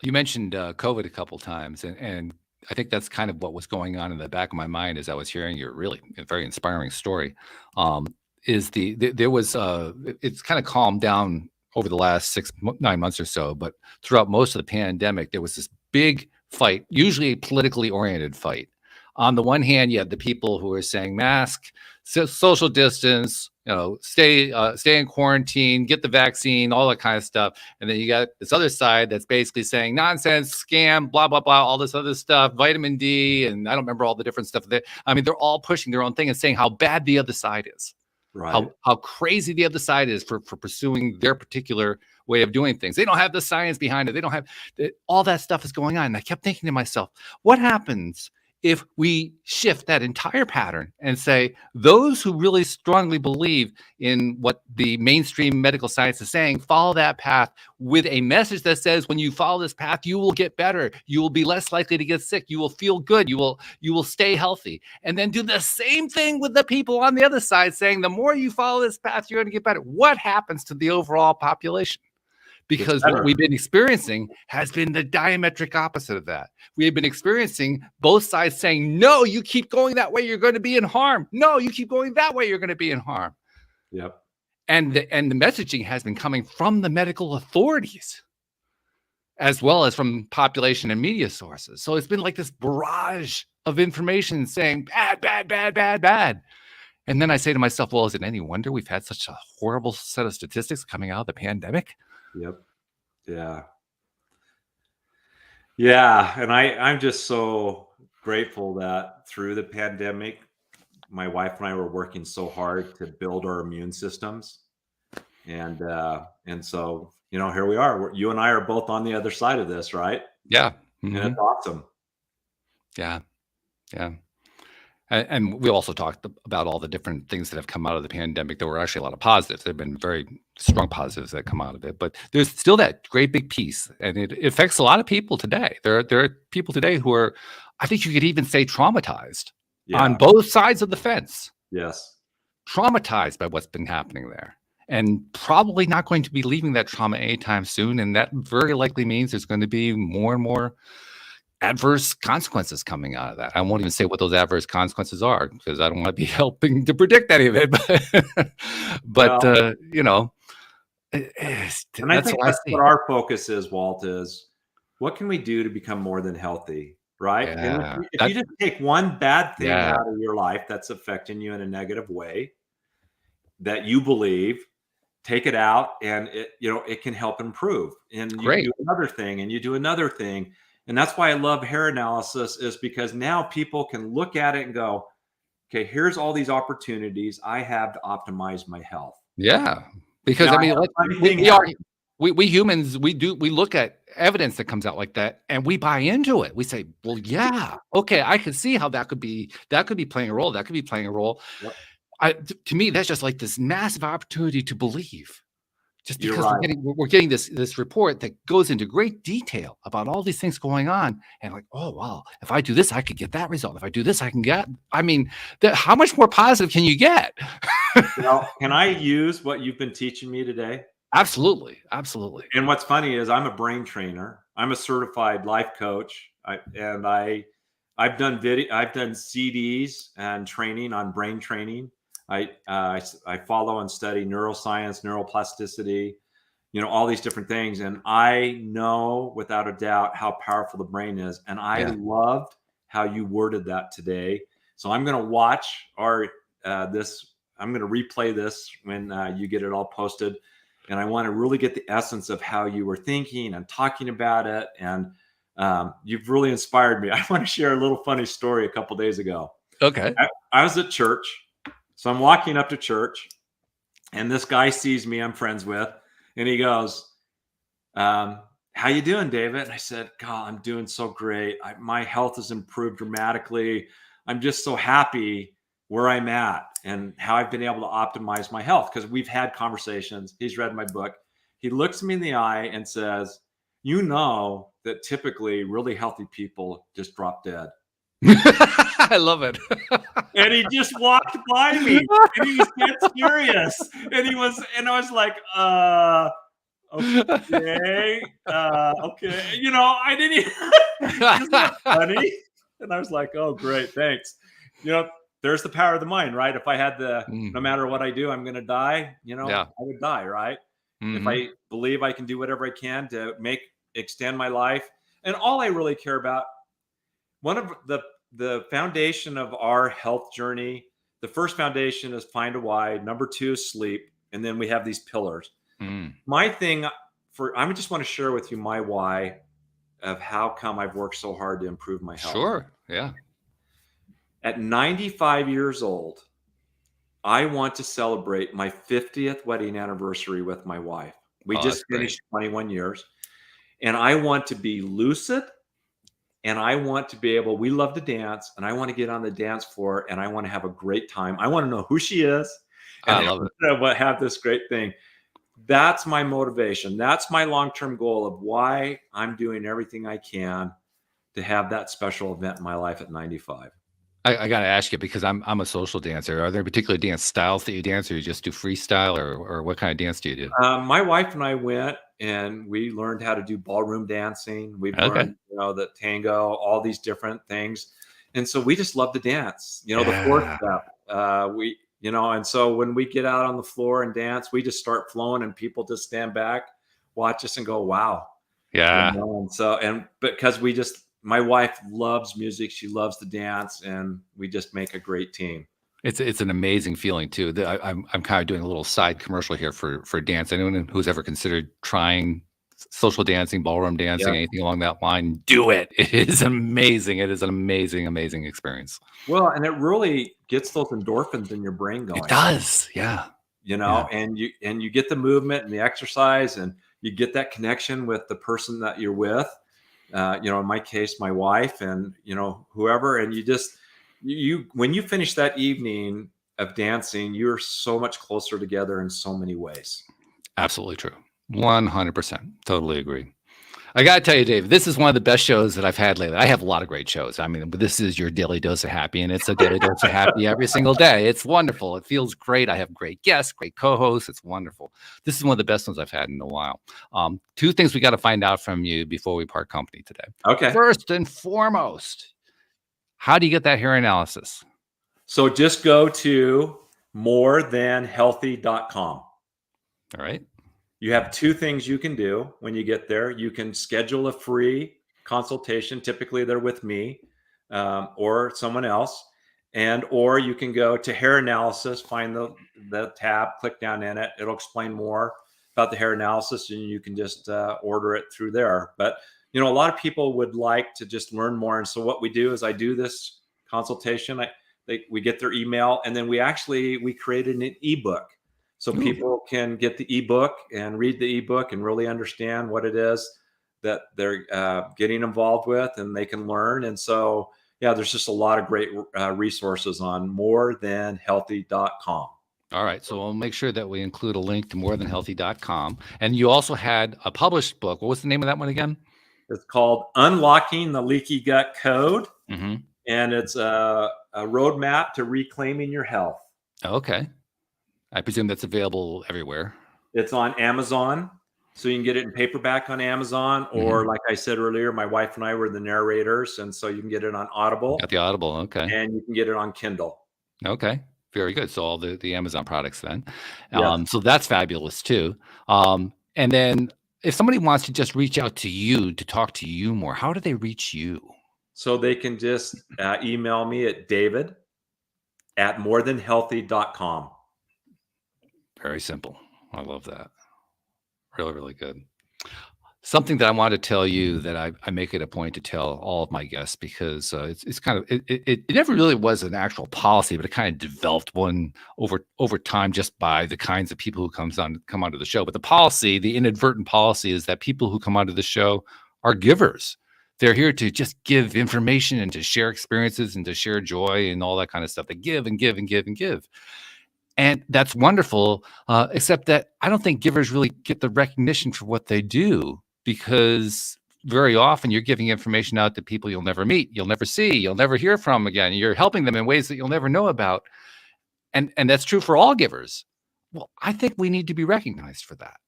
You mentioned COVID a couple times, and I think that's kind of what was going on in the back of my mind as I was hearing your really very inspiring story. It's kind of calmed down over the last 6-9 months or so, but throughout most of the pandemic, there was this big fight, usually a politically oriented fight. On the one hand, you have the people who are saying mask, social distance, stay in quarantine, get the vaccine, all that kind of stuff. And then you got this other side that's basically saying nonsense, scam, blah, blah, blah, all this other stuff, vitamin D, and I don't remember all the different stuff. I mean, they're all pushing their own thing and saying how bad the other side is. Right. How crazy the other side is for pursuing their particular way of doing things. They don't have the science behind it. They don't have all that stuff is going on. And I kept thinking to myself, what happens if we shift that entire pattern and say those who really strongly believe in what the mainstream medical science is saying, follow that path with a message that says, when you follow this path, you will get better. You will be less likely to get sick. You will feel good. You will stay healthy. And then do the same thing with the people on the other side saying, the more you follow this path, you're going to get better. What happens to the overall population? Because what we've been experiencing has been the diametric opposite of that. We have been experiencing both sides saying, no, you keep going that way, you're going to be in harm. No, you keep going that way, you're going to be in harm. Yep. And the messaging has been coming from the medical authorities as well as from population and media sources. So it's been like this barrage of information saying bad, bad, bad, bad, bad. And then I say to myself, well, is it any wonder we've had such a horrible set of statistics coming out of the pandemic? Yep. Yeah. Yeah. And I'm just so grateful that through the pandemic, my wife and I were working so hard to build our immune systems. And so, here we are. You and I are both on the other side of this, right? Yeah. And it's awesome. Yeah. Yeah. And we also talked about all the different things that have come out of the pandemic. There were actually a lot of positives. There have been very strong positives that come out of it, but there's still that great big piece, and it affects a lot of people today. There are people today who are, I think you could even say, traumatized on Yeah. both sides of the fence, Yes. traumatized by what's been happening there, and probably not going to be leaving that trauma anytime soon. And that very likely means there's going to be more and more adverse consequences coming out of that. I won't even say what those adverse consequences are because I don't want to be helping to predict any of it. But Well, you know, and I that's think what I that's see. what our focus is, Walt, is what can we do to become more than healthy, right? And Yeah, if you just take one bad thing yeah, out of your life that's affecting you in a negative way that you believe, take it out, and it can help improve. And you can great. do another thing, and you do another thing. And that's why I love hair analysis, is because now people can look at it and go, okay, here's all these opportunities I have to optimize my health. Yeah, because Now, I I mean, had like a funny we, thing we are happen. we humans we look at evidence that comes out like that and we buy into it. We say, well, yeah, okay, I can see how that could be playing a role. That could be playing a role. Yep, To me, that's just like this massive opportunity to believe. Just you're because right. we're getting this report that goes into great detail about all these things going on, and like, oh wow, if I do this, I could get that result. If I do this, I can get. I mean, how much more positive can you get? Well, can I use what you've been teaching me today? Absolutely, absolutely. And what's funny is I'm a brain trainer. I'm a certified life coach. I've done I've done CDs and training on brain training. I follow and study neuroscience, neuroplasticity, all these different things. And I know without a doubt how powerful the brain is. And I Yeah. loved how you worded that today. So I'm going to watch I'm going to replay this when you get it all posted. And I want to really get the essence of how you were thinking and talking about it. And you've really inspired me. I want to share a little funny story a couple days ago. Okay. I was at church. So I'm walking up to church, and this guy sees me, I'm friends with, and he goes, how you doing, David? And I said, God, I'm doing so great. My health has improved dramatically. I'm just so happy where I'm at and how I've been able to optimize my health, because we've had conversations. He's read my book. He looks me in the eye and says, you know that typically really healthy people just drop dead. I love it. And he just walked by me, and he was dead serious. And I was like, okay, okay. I didn't even, isn't that funny? And I was like, oh, great, thanks. There's the power of the mind, right? If I had no matter what I do, I'm going to die, Yeah. I would die, right? If Mhm. I believe I can do whatever I can to extend my life. And all I really care about, one of the foundation of our health journey, the first foundation is find a why. Number 2 is sleep. And then we have these pillars. Mm. My thing I just want to share with you my why of how come I've worked so hard to improve my health. Sure. Yeah. At 95 years old, I want to celebrate my 50th wedding anniversary with my wife. We Oh, just that's great. finished 21 years. And I want to be lucid, and I want to be able, we love to dance, and I want to get on the dance floor, and I want to have a great time. I want to know who she is and I love it. have this great thing. That's my motivation. That's my long-term goal of why I'm doing everything I can to have that special event in my life at 95. I got to ask you because I'm a social dancer. Are there particular dance styles that you dance, or you just do freestyle, or what kind of dance do you do? My wife and I went and we learned how to do ballroom dancing. We've Okay. learned, the tango, all these different things. And so we just love to dance, the 4th Yeah. step. And so when we get out on the floor and dance, we just start flowing, and people just stand back, watch us, and go, wow. Yeah. And so, and because my wife loves music, she loves to dance, and we just make a great team. It's an amazing feeling too. I'm kind of doing a little side commercial here for dance. Anyone who's ever considered trying social dancing, ballroom dancing, Yeah. anything along that line, do it. It is amazing. It is an amazing, amazing experience. Well, and it really gets those endorphins in your brain It going, does. Yeah. Yeah. and you get the movement and the exercise, and you get that connection with the person that you're with. In my case, my wife, and whoever, and when you finish that evening of dancing, you're so much closer together in so many ways. Absolutely true. 100%. Totally agree. I got to tell you, Dave, this is one of the best shows that I've had lately. I have a lot of great shows. I mean, but this is your daily dose of happy, and it's a daily dose of happy every single day. It's wonderful. It feels great. I have great guests, great co-hosts. It's wonderful. This is one of the best ones I've had in a while. Two things we got to find out from you before we part company today. Okay. First and foremost, how do you get that hair analysis? So just go to morethanhealthy.com. All right. You have two things you can do when you get there. You can schedule a free consultation. Typically, they're with me or someone else. Or you can go to hair analysis, find the tab, click down in it. It'll explain more about the hair analysis, and you can just order it through there. But, a lot of people would like to just learn more. And so what we do is I do this consultation. We get their email, and then we created an ebook. So people can get the ebook and read the ebook and really understand what it is that they're getting involved with, and they can learn. And so, there's just a lot of great resources on morethanhealthy.com. All right. So we'll make sure that we include a link to morethanhealthy.com. And you also had a published book. What was the name of that one again? It's called Unlocking the Leaky Gut Code. Mm-hmm. And it's a roadmap to reclaiming your health. Okay. I presume that's available everywhere. It's on Amazon. So you can get it in paperback on Amazon, or like I said earlier, my wife and I were the narrators. And so you can get it on Audible. Got the Audible. Okay. And you can get it on Kindle. Okay. Very good. So all the Amazon products then. Yes. So that's fabulous too. And then if somebody wants to just reach out to you to talk to you more, how do they reach you? So they can just email me at david@morethanhealthy.com. Very simple. I love that. Really, really good. Something that I want to tell you that I make it a point to tell all of my guests, because it's kind of it never really was an actual policy, but it kind of developed one over time just by the kinds of people who come onto the show. But the policy, the inadvertent policy, is that people who come onto the show are givers. They're here to just give information and to share experiences and to share joy and all that kind of stuff. They give and give and give and give. And that's wonderful, except that I don't think givers really get the recognition for what they do, because very often you're giving information out to people you'll never meet, you'll never see, you'll never hear from again. You're helping them in ways that you'll never know about. And that's true for all givers. Well, I think we need to be recognized for that.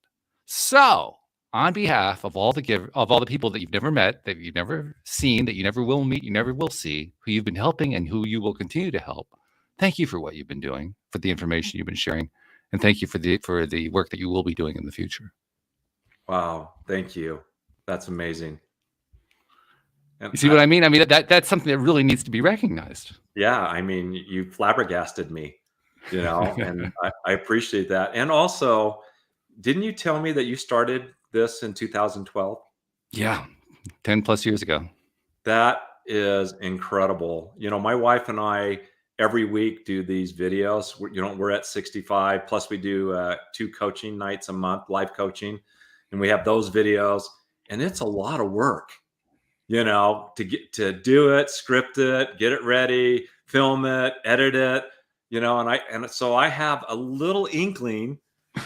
So on behalf of all the people that you've never met, that you've never seen, that you never will meet, you never will see, who you've been helping and who you will continue to help, thank you for what you've been doing, for the information you've been sharing, and thank you for the work that you will be doing in the future. Wow, thank you. That's amazing. And you see what I mean? I mean, that's something that really needs to be recognized. Yeah, I mean, you flabbergasted me, and I appreciate that. And also, didn't you tell me that you started this in 2012? Yeah, 10 plus years ago. That is incredible. My wife and I every week do these videos. We're at 65, plus we do 2 coaching nights a month, live coaching, and we have those videos, and it's a lot of work, to do it, script it, get it ready, film it, edit it, and so I have a little inkling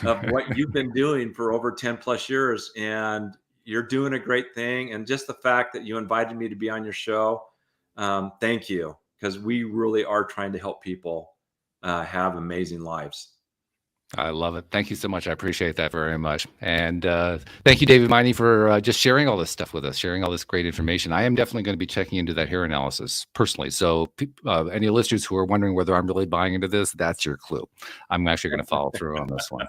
of what you've been doing for over 10 plus years, and you're doing a great thing. And just the fact that you invited me to be on your show, thank you. Because we really are trying to help people have amazing lives. I love it. Thank you so much. I appreciate that very much. And thank you, David Meine, for just sharing all this stuff with us, sharing all this great information. I am definitely going to be checking into that hair analysis personally. So any listeners who are wondering whether I'm really buying into this, that's your clue. I'm actually going to follow through on this one.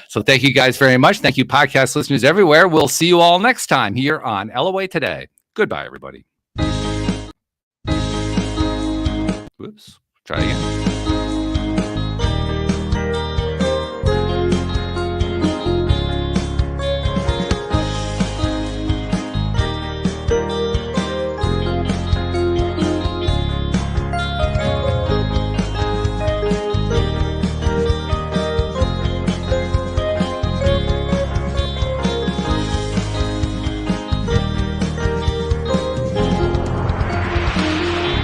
So thank you guys very much. Thank you, podcast listeners everywhere. We'll see you all next time here on LOA Today. Goodbye, everybody. Whoops. Try again.